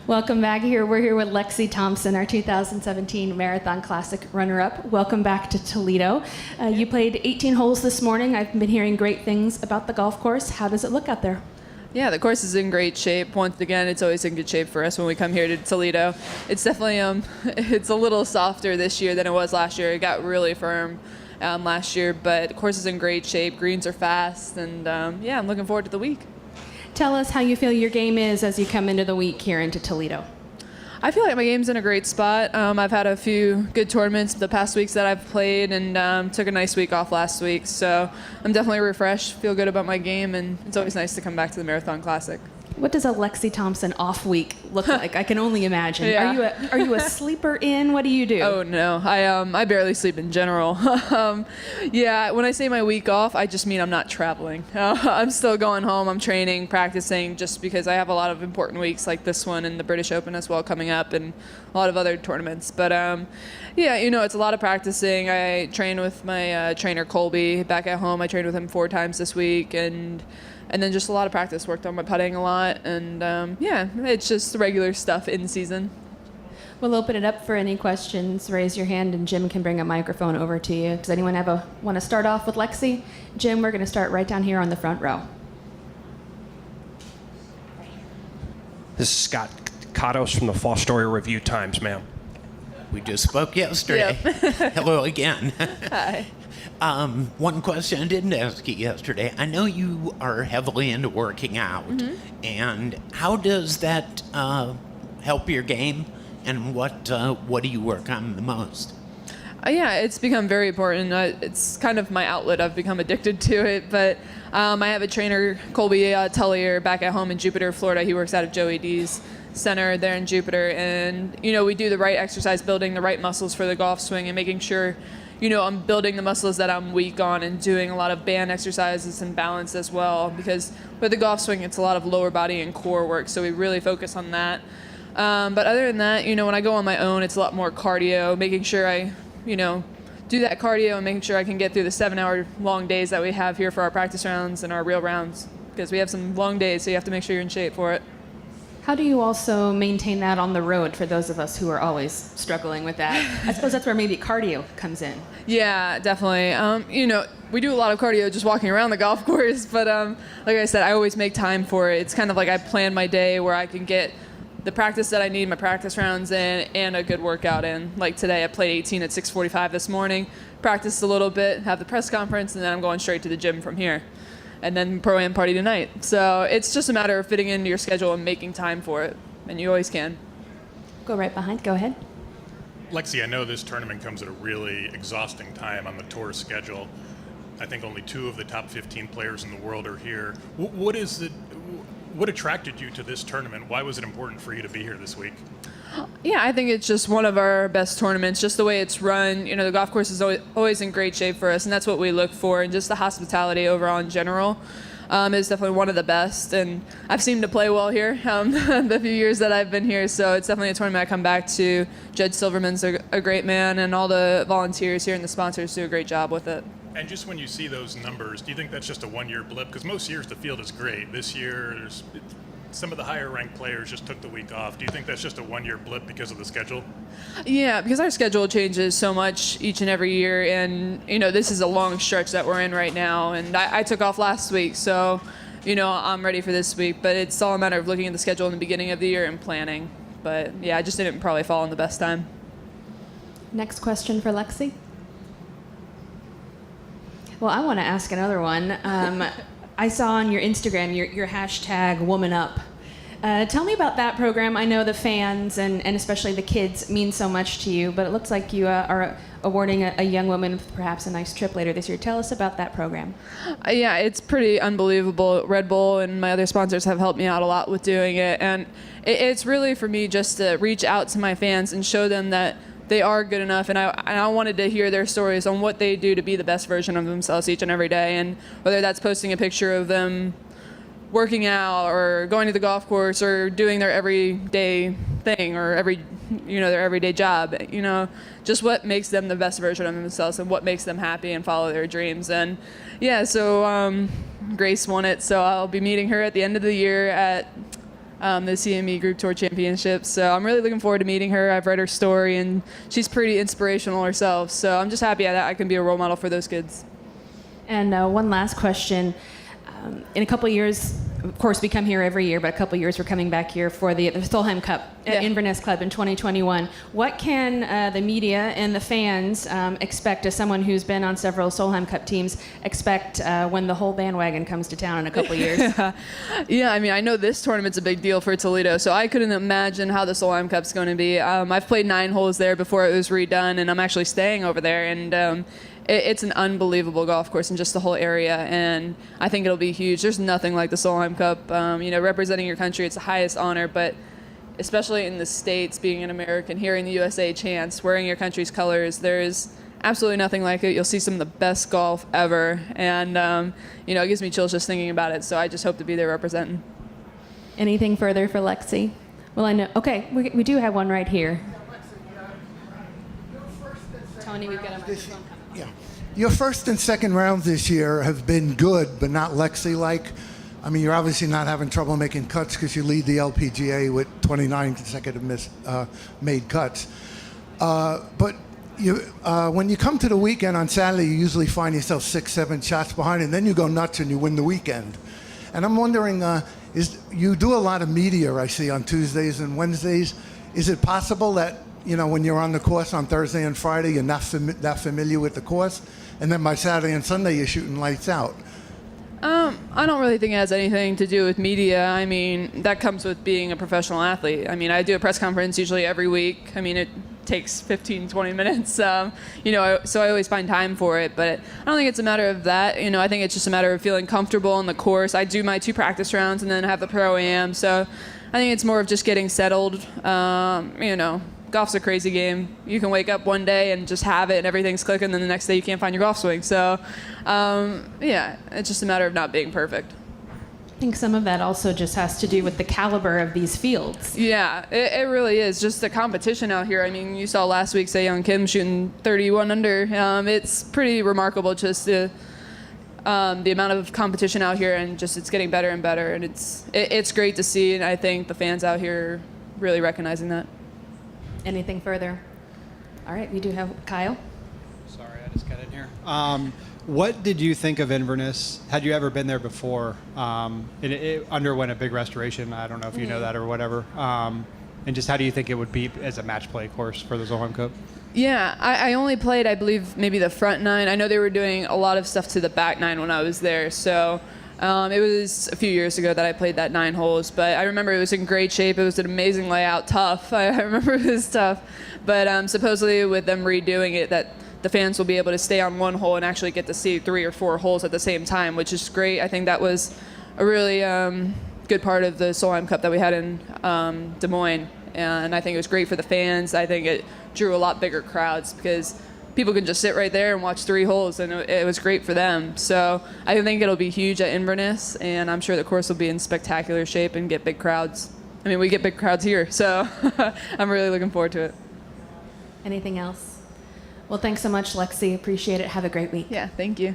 Welcome back here. We're here with Lexi Thompson, our 2017 Marathon Classic runner-up. Welcome back to Toledo. You played 18 holes this morning. I've been hearing great things about the golf course. How does it look out there? Yeah, the course is in great shape. Once again, it's always in good shape for us when we come here to Toledo. It's definitely it's a little softer this year than it was last year. It got really firm last year, but the course is in great shape. Greens are fast, and yeah, I'm looking forward to the week. Tell us how you feel your game is as you come into the week here into Toledo. I feel like my game's in a great spot. I've had a few good tournaments the past weeks that I've played, and took a nice week off last week. So I'm definitely refreshed, feel good about my game, and it's always nice to come back to the Marathon Classic. What does a Lexi Thompson off week look like? I can only imagine. Yeah. Are you a sleeper in? What do you do? Oh no, I barely sleep in general. Yeah, when I say my week off, I just mean I'm not traveling. I'm still going home. I'm training, practicing, just because I have a lot of important weeks like this one and the British Open as well coming up, and a lot of other tournaments. But yeah, it's a lot of practicing. I train with my trainer Colby back at home. I trained with him 4 times this week, and then just a lot of practice. Worked on my putting a lot, and yeah, it's just the regular stuff in season. We'll open it up for any questions. Raise your hand, and Jim can bring a microphone over to you. Does anyone want to start off with Lexi? Jim, we're going to start right down here on the front row. This is Scott Katos from the Fall Story Review Times, ma'am. We just spoke yesterday. Yep. Hello again. Hi. One question I didn't ask you yesterday. I know you are heavily into working out, and how does that help your game? And what do you work on the most? Yeah, it's become very important. It's kind of my outlet. I've become addicted to it. But I have a trainer, Colby Tullier, back at home in Jupiter, Florida. He works out of Joey D's center there in Jupiter. And, we do the right exercise, building the right muscles for the golf swing and making sure, I'm building the muscles that I'm weak on and doing a lot of band exercises and balance as well. Because with the golf swing, it's a lot of lower body and core work. So we really focus on that. But other than that, when I go on my own, it's a lot more cardio, making sure I do that cardio and making sure I can get through the 7-hour long days that we have here for our practice rounds and our real rounds, because we have some long days, so you have to make sure you're in shape for it. How do you also maintain that on the road for those of us who are always struggling with that? I suppose that's where maybe cardio comes in. Yeah, definitely. We do a lot of cardio just walking around the golf course, but like I said, I always make time for it. It's kind of like I plan my day where I can get the practice that I need, my practice rounds in, and a good workout in. Like today, I played 18 at 6:45 this morning, practiced a little bit, have the press conference, and then I'm going straight to the gym from here. And then Pro-Am party tonight. So it's just a matter of fitting into your schedule and making time for it, and you always can. Go right behind, go ahead. Lexi, I know this tournament comes at a really exhausting time on the tour schedule. I think only 2 of the top 15 players in the world are here. What attracted you to this tournament? Why was it important for you to be here this week? Yeah, I think it's just one of our best tournaments, just the way it's run. The golf course is always in great shape for us, and that's what we look for. And just the hospitality overall in general is definitely one of the best. And I've seemed to play well here the few years that I've been here, so it's definitely a tournament I come back to. Judge Silverman's a great man, and all the volunteers here and the sponsors do a great job with it. And just when you see those numbers, do you think that's just a one-year blip? Because most years the field is great. This year, some of the higher-ranked players just took the week off. Do you think that's just a one-year blip because of the schedule? Yeah, because our schedule changes so much each and every year, and this is a long stretch that we're in right now. And I took off last week, so I'm ready for this week. But it's all a matter of looking at the schedule in the beginning of the year and planning. But yeah, I just didn't probably fall in the best time. Next question for Lexi. Well, I want to ask another one. I saw on your Instagram your hashtag Woman Up. Tell me about that program. I know the fans and especially the kids mean so much to you, but it looks like you are awarding a young woman with perhaps a nice trip later this year. Tell us about that program. Yeah, it's pretty unbelievable. Red Bull and my other sponsors have helped me out a lot with doing it, and it's really for me just to reach out to my fans and show them that they are good enough, and I wanted to hear their stories on what they do to be the best version of themselves each and every day, and whether that's posting a picture of them working out or going to the golf course or doing their everyday thing or their everyday job, just what makes them the best version of themselves and what makes them happy and follow their dreams. And yeah, so Grace won it, so I'll be meeting her at the end of the year at the CME Group Tour Championships. So I'm really looking forward to meeting her. I've read her story, and she's pretty inspirational herself. So I'm just happy that I can be a role model for those kids. And one last question. In a couple of years, of course, we come here every year, but a couple of years we're coming back here for the Solheim Cup at Inverness Club in 2021. What can the media and the fans expect, as someone who's been on several Solheim Cup teams, expect when the whole bandwagon comes to town in a couple of years? Yeah, I mean, I know this tournament's a big deal for Toledo, so I couldn't imagine how the Solheim Cup's going to be. I've played 9 holes there before it was redone, and I'm actually staying over there, and it's an unbelievable golf course in just the whole area, and I think it'll be huge. There's nothing like the Solheim Cup. Representing your country, it's the highest honor, but especially in the States, being an American, hearing the USA chants, wearing your country's colors, there is absolutely nothing like it. You'll see some of the best golf ever, and it gives me chills just thinking about it, so I just hope to be there representing. Anything further for Lexi? Well, I know. Okay, we do have one right here. Tony, we've got a microphone coming. Yeah. Your first and second rounds this year have been good, but not Lexi-like. I mean, you're obviously not having trouble making cuts because you lead the LPGA with 29 consecutive made cuts. But when you come to the weekend on Saturday, you usually find yourself 6-7 shots behind, and then you go nuts and you win the weekend. And I'm wondering, you do a lot of media, I see, on Tuesdays and Wednesdays. Is it possible that when you're on the course on Thursday and Friday, you're not that familiar with the course, and then by Saturday and Sunday, you're shooting lights out? I don't really think it has anything to do with media. I mean, that comes with being a professional athlete. I mean, I do a press conference usually every week. I mean, it takes 15, 20 minutes, so I always find time for it. But I don't think it's a matter of that. I think it's just a matter of feeling comfortable on the course. I do my 2 practice rounds and then have the Pro-Am, so I think it's more of just getting settled, Golf's a crazy game. You can wake up one day and just have it and everything's clicking, and then the next day you can't find your golf swing. So, it's just a matter of not being perfect. I think some of that also just has to do with the caliber of these fields. Yeah, it really is. Just the competition out here. I mean, you saw last week Young Kim shooting 31 under. It's pretty remarkable just the amount of competition out here, and just it's getting better and better. And it's great to see, and I think the fans out here are really recognizing that. Anything further? All right, we do have Kyle. Sorry, I just got in here. What did you think of Inverness? Had you ever been there before? It underwent a big restoration. I don't know if you know that or whatever. And just how do you think it would be as a match play course for the Solheim Cup? Yeah, I only played, I believe, maybe the front 9. I know they were doing a lot of stuff to the back 9 when I was there. So it was a few years ago that I played that 9 holes, but I remember it was in great shape. It was an amazing layout, tough. I remember it was tough. But supposedly with them redoing it, that the fans will be able to stay on one hole and actually get to see 3 or 4 holes at the same time, which is great. I think that was a really good part of the Solheim Cup that we had in Des Moines. And I think it was great for the fans. I think it drew a lot bigger crowds because people can just sit right there and watch 3 holes, and it was great for them. So I think it'll be huge at Inverness, and I'm sure the course will be in spectacular shape and get big crowds. I mean, we get big crowds here, so I'm really looking forward to it. Anything else? Well, thanks so much, Lexi. Appreciate it. Have a great week. Yeah, thank you.